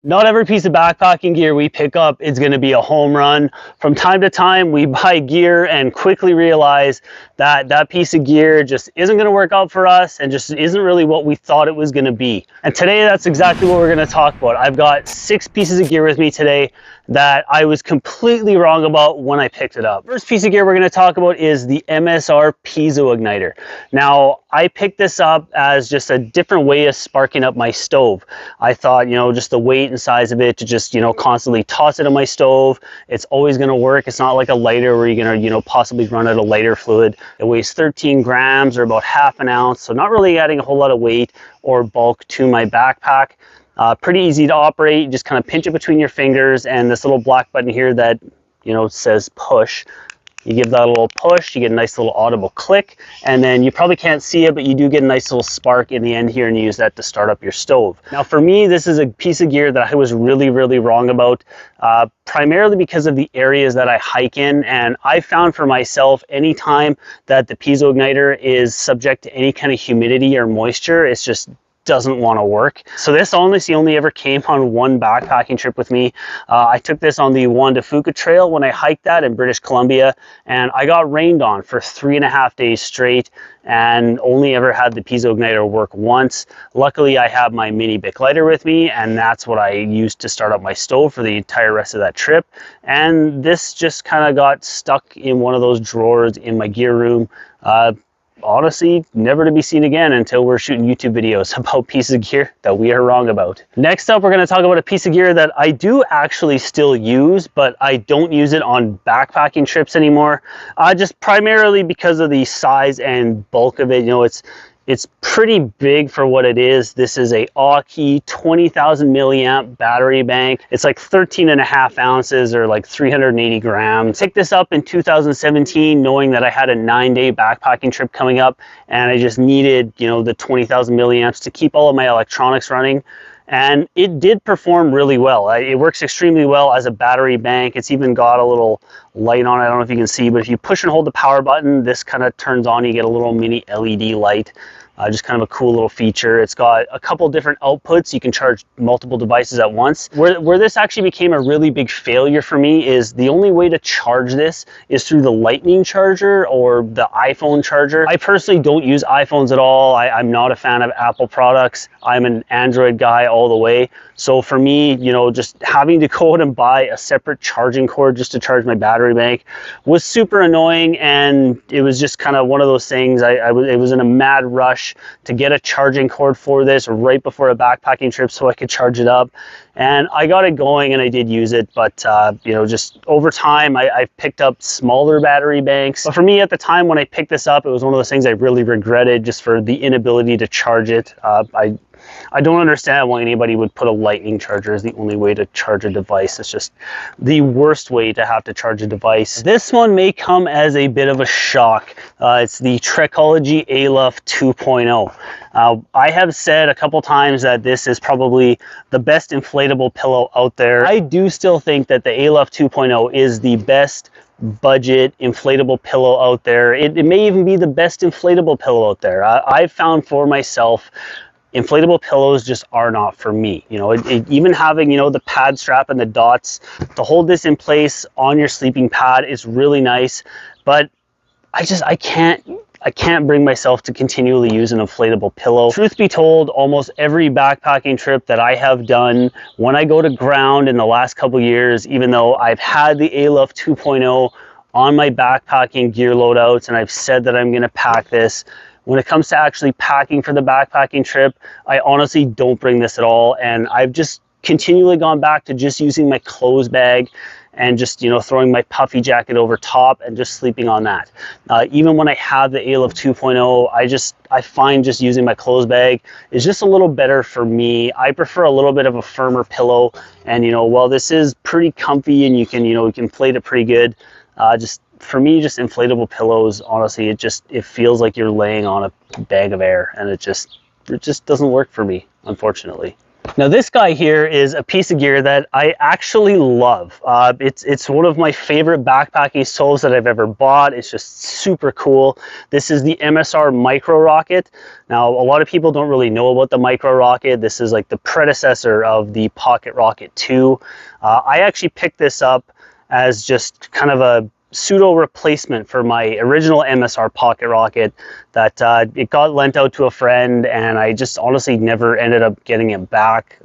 Not every piece of backpacking gear we pick up is going to be a home run. From time to time, we buy gear and quickly realize that that piece of gear just isn't going to work out for us and just isn't really what we thought it was going to be. And today, that's exactly what we're going to talk about. I've got 6 pieces of gear with me today that I was completely wrong about when I picked it up. First piece of gear we're going to talk about is the Msr Piezo Igniter. Now, I picked this up as just a different way of sparking up my stove. I thought, just the weight and size of it to just, constantly toss it in my stove. It's always going to work. It's not like a lighter where you're going to, possibly run out of lighter fluid. It weighs 13 grams or about half an ounce. So not really adding a whole lot of weight or bulk to my backpack. Pretty easy to operate. You just kind of pinch it between your fingers and this little black button here that, says push. You give that a little push, you get a nice little audible click, and then you probably can't see it, but you do get a nice little spark in the end here, and you use that to start up your stove. Now for me, this is a piece of gear that I was really wrong about, primarily because of the areas that I hike in, and I found for myself anytime that the Piezo Igniter is subject to any kind of humidity or moisture, it's just doesn't want to work. So this honestly only ever came on one backpacking trip with me. I took this on the Juan de Fuca trail when I hiked that in British Columbia, and I got rained on for 3.5 days straight and only ever had the Piezo Igniter work once. Luckily, I have my mini Bic lighter with me, and that's what I used to start up my stove for the entire rest of that trip. And this just kind of got stuck in one of those drawers in my gear room. Honestly, never to be seen again until we're shooting YouTube videos about pieces of gear that we are wrong about. Next up, we're going to talk about a piece of gear that I do actually still use, but I don't use it on backpacking trips anymore. Just primarily because of the size and bulk of it. It's pretty big for what it is. This is a Aukey 20,000 milliamp battery bank. It's like 13.5 ounces or like 380 grams. Picked this up in 2017 knowing that I had a 9-day backpacking trip coming up and I just needed, the 20,000 milliamps to keep all of my electronics running. And it did perform really well. It works extremely well as a battery bank. It's even got a little light on it. I don't know if you can see, but if you push and hold the power button, this kind of turns on. You get a little mini LED light. Just kind of a cool little feature. It's got a couple different outputs. You can charge multiple devices at once. Where this actually became a really big failure for me is the only way to charge this is through the lightning charger or the iPhone charger. I personally don't use iPhones at all. I'm not a fan of Apple products. I'm an Android guy all the way. So for me, just having to go out and buy a separate charging cord just to charge my battery bank was super annoying, and it was just kind of one of those things. It was in a mad rush to get a charging cord for this right before a backpacking trip so I could charge it up. And I got it going and I did use it, but just over time I've picked up smaller battery banks. But for me at the time when I picked this up, it was one of those things I really regretted just for the inability to charge it. I don't understand why anybody would put a lightning charger as the only way to charge a device. It's just the worst way to have to charge a device. This one may come as a bit of a shock. It's the Trekology Aluft 2.0. I have said a couple times that this is probably the best inflatable pillow out there. I do still think that the Aluft 2.0 is the best budget inflatable pillow out there. It may even be the best inflatable pillow out there. I've found for myself inflatable pillows just are not for me. Even having, the pad strap and the dots to hold this in place on your sleeping pad is really nice, but I can't bring myself to continually use an inflatable pillow. Truth be told, almost every backpacking trip that I have done, when I go to ground in the last couple years, even though I've had the Aluft 2.0 on my backpacking gear loadouts and I've said that I'm going to pack this, when it comes to actually packing for the backpacking trip, I honestly don't bring this at all. And I've just continually gone back to just using my clothes bag and just, throwing my puffy jacket over top and just sleeping on that. Even when I have the Aluft 2.0, I find just using my clothes bag is just a little better for me. I prefer a little bit of a firmer pillow. And, while this is pretty comfy and you can inflate it pretty good, for me, just inflatable pillows, honestly, it feels like you're laying on a bag of air, and it just doesn't work for me, unfortunately. Now this guy here is a piece of gear that I actually love. It's one of my favorite backpacking stoves that I've ever bought. It's just super cool. This is the Msr Micro Rocket. Now a lot of people don't really know about the Micro Rocket. This is like the predecessor of the Pocket Rocket 2. I actually picked this up as just kind of a pseudo replacement for my original Msr Pocket Rocket that it got lent out to a friend, and I just honestly never ended up getting it back.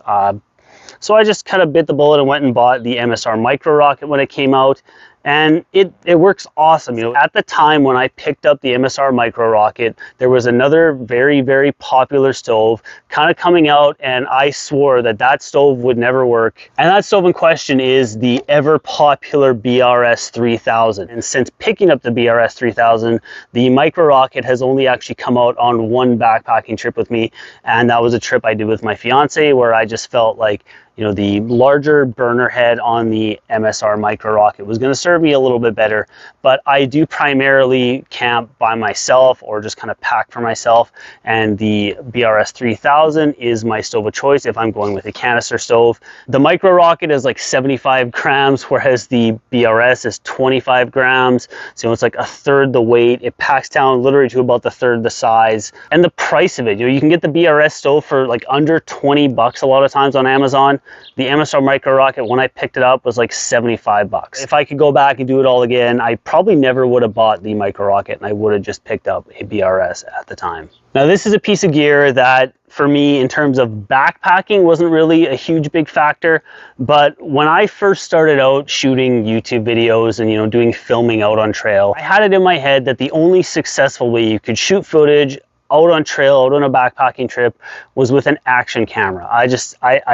So I just kind of bit the bullet and went and bought the Msr Micro Rocket when it came out, and it works awesome. You know, at the time when I picked up the Msr Micro Rocket, there was another very, very popular stove kind of coming out, and I swore that that stove would never work. And that stove in question is the ever popular BRS 3000. And since picking up the BRS 3000, the Micro Rocket has only actually come out on one backpacking trip with me, and that was a trip I did with my fiance, where I just felt like, you know, the larger burner head on the Msr Micro Rocket was going to serve me a little bit better. But I do primarily camp by myself or just kind of pack for myself, and the BRS 3000 is my stove of choice if I'm going with a canister stove. The Micro Rocket is like 75 grams, whereas the BRS is 25 grams. So it's like a third the weight. It packs down literally to about the third the size. And the price of it, you know, you can get the BRS stove for like under 20 bucks a lot of times on Amazon. The Msr Micro Rocket, when I picked it up, was like 75 bucks. If I could go back and do it all again, I probably never would have bought the Micro Rocket, and I would have just picked up a BRS at the time. Now this is a piece of gear that for me in terms of backpacking wasn't really a huge big factor, but when I first started out shooting YouTube videos and, you know, doing filming out on trail, I had it in my head that the only successful way you could shoot footage out on trail, out on a backpacking trip, was with an action camera. I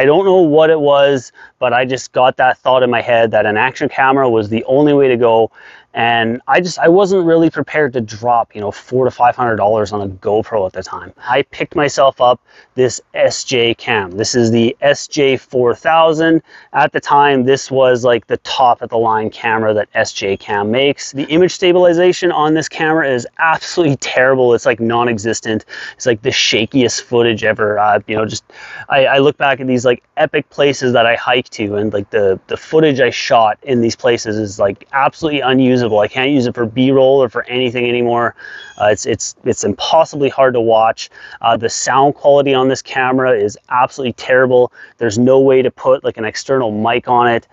don't know what it was, but I just got that thought in my head that an action camera was the only way to go. And I wasn't really prepared to drop, you know, $400 to $500 on a GoPro at the time. I picked myself up this SJ cam. This is the SJ 4000. At the time, this was like the top of the line camera that SJ cam makes. The image stabilization on this camera is absolutely terrible. It's like non-existent. It's like the shakiest footage ever. You know, just I look back at these like epic places that I hiked to, and like the footage I shot in these places is like absolutely unusable. I can't use it for B-roll or for anything anymore. It's impossibly hard to watch. The sound quality on this camera is absolutely terrible. There's no way to put like an external mic on it.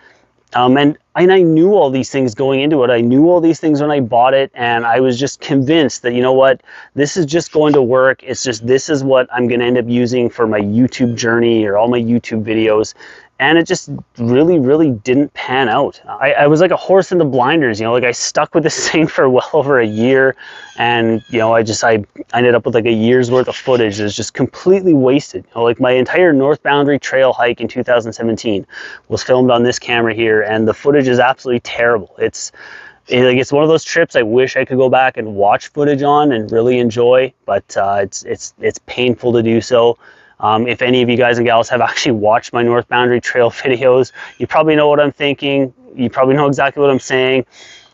And I knew all these things going into it. I knew all these things when I bought it, and I was just convinced that, you know what, this is just going to work. It's just, this is what I'm going to end up using for my YouTube journey or all my YouTube videos. And it just really, really didn't pan out. I was like a horse in the blinders, you know, like I stuck with this thing for well over a year, and, you know, I ended up with like a year's worth of footage that's just completely wasted. You know, like my entire North Boundary Trail hike in 2017 was filmed on this camera here, and the footage is absolutely terrible. It's one of those trips I wish I could go back and watch footage on and really enjoy, but it's painful to do so. If any of you guys and gals have actually watched my North Boundary Trail videos, you probably know what I'm thinking. You probably know exactly what I'm saying.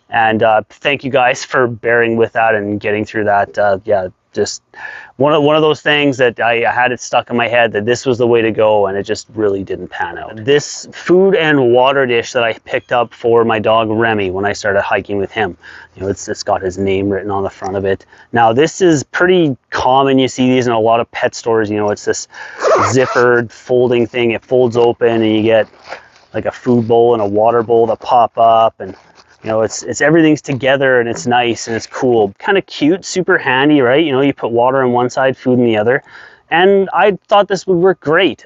And thank you guys for bearing with that and getting through that. Yeah, just one of those things that I had it stuck in my head that this was the way to go, and it just really didn't pan out. This food and water dish that I picked up for my dog Remy when I started hiking with him, you know, it's got his name written on the front of it. Now this is pretty common. You see these in a lot of pet stores. You know, it's this zippered folding thing. It folds open, and you get like a food bowl and a water bowl that pop up, and you know, it's everything's together, and it's nice and it's cool, kind of cute, super handy, right? You know, you put water on one side, food on the other. And I thought this would work great.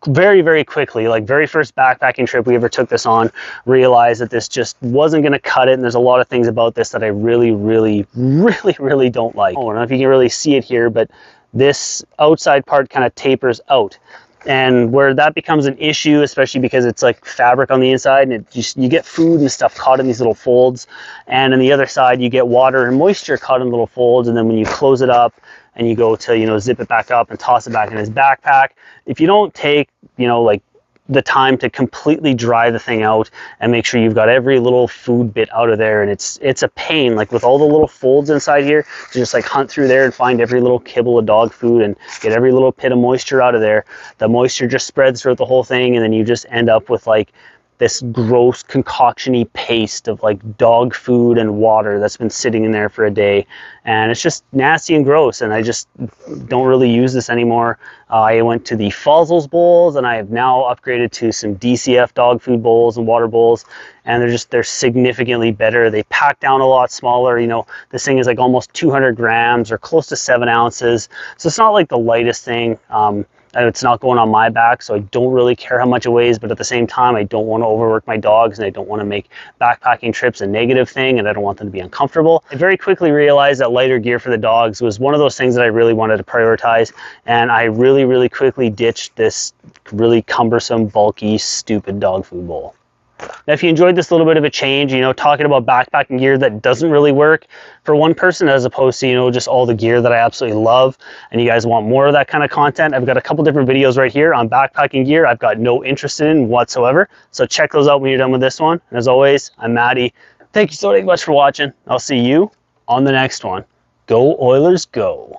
Very, very quickly, like very first backpacking trip we ever took this on, realized that this just wasn't going to cut it. And there's a lot of things about this that I really, really, really, really don't like. I don't know if you can really see it here, but this outside part kind of tapers out. And where that becomes an issue, especially because it's like fabric on the inside, and you get food and stuff caught in these little folds, and on the other side you get water and moisture caught in little folds. And then when you close it up and you go to, you know, zip it back up and toss it back in his backpack, if you don't take, you know, like the time to completely dry the thing out and make sure you've got every little food bit out of there. And it's a pain, like with all the little folds inside here, to just like hunt through there and find every little kibble of dog food and get every little bit of moisture out of there. The moisture just spreads throughout the whole thing, and then you just end up with like this gross concoction-y paste of like dog food and water that's been sitting in there for a day, and it's just nasty and gross, and I just don't really use this anymore. I went to the Fuzzles bowls, and I have now upgraded to some Dcf Dog Food Bowls and water bowls, and they're significantly better. They pack down a lot smaller. You know, this thing is like almost 200 grams or close to 7 ounces, so it's not like the lightest thing. It's not going on my back, so I don't really care how much it weighs, but at the same time, I don't want to overwork my dogs, and I don't want to make backpacking trips a negative thing, and I don't want them to be uncomfortable. I very quickly realized that lighter gear for the dogs was one of those things that I really wanted to prioritize, and I really quickly ditched this really cumbersome, bulky, stupid dog food bowl. Now, if you enjoyed this little bit of a change, you know, talking about backpacking gear that doesn't really work for one person, as opposed to, you know, just all the gear that I absolutely love, and you guys want more of that kind of content, I've got a couple different videos right here on backpacking gear I've got no interest in whatsoever. So check those out when you're done with this one. And as always, I'm Matty. Thank you so much for watching. I'll see you on the next one. Go Oilers, go.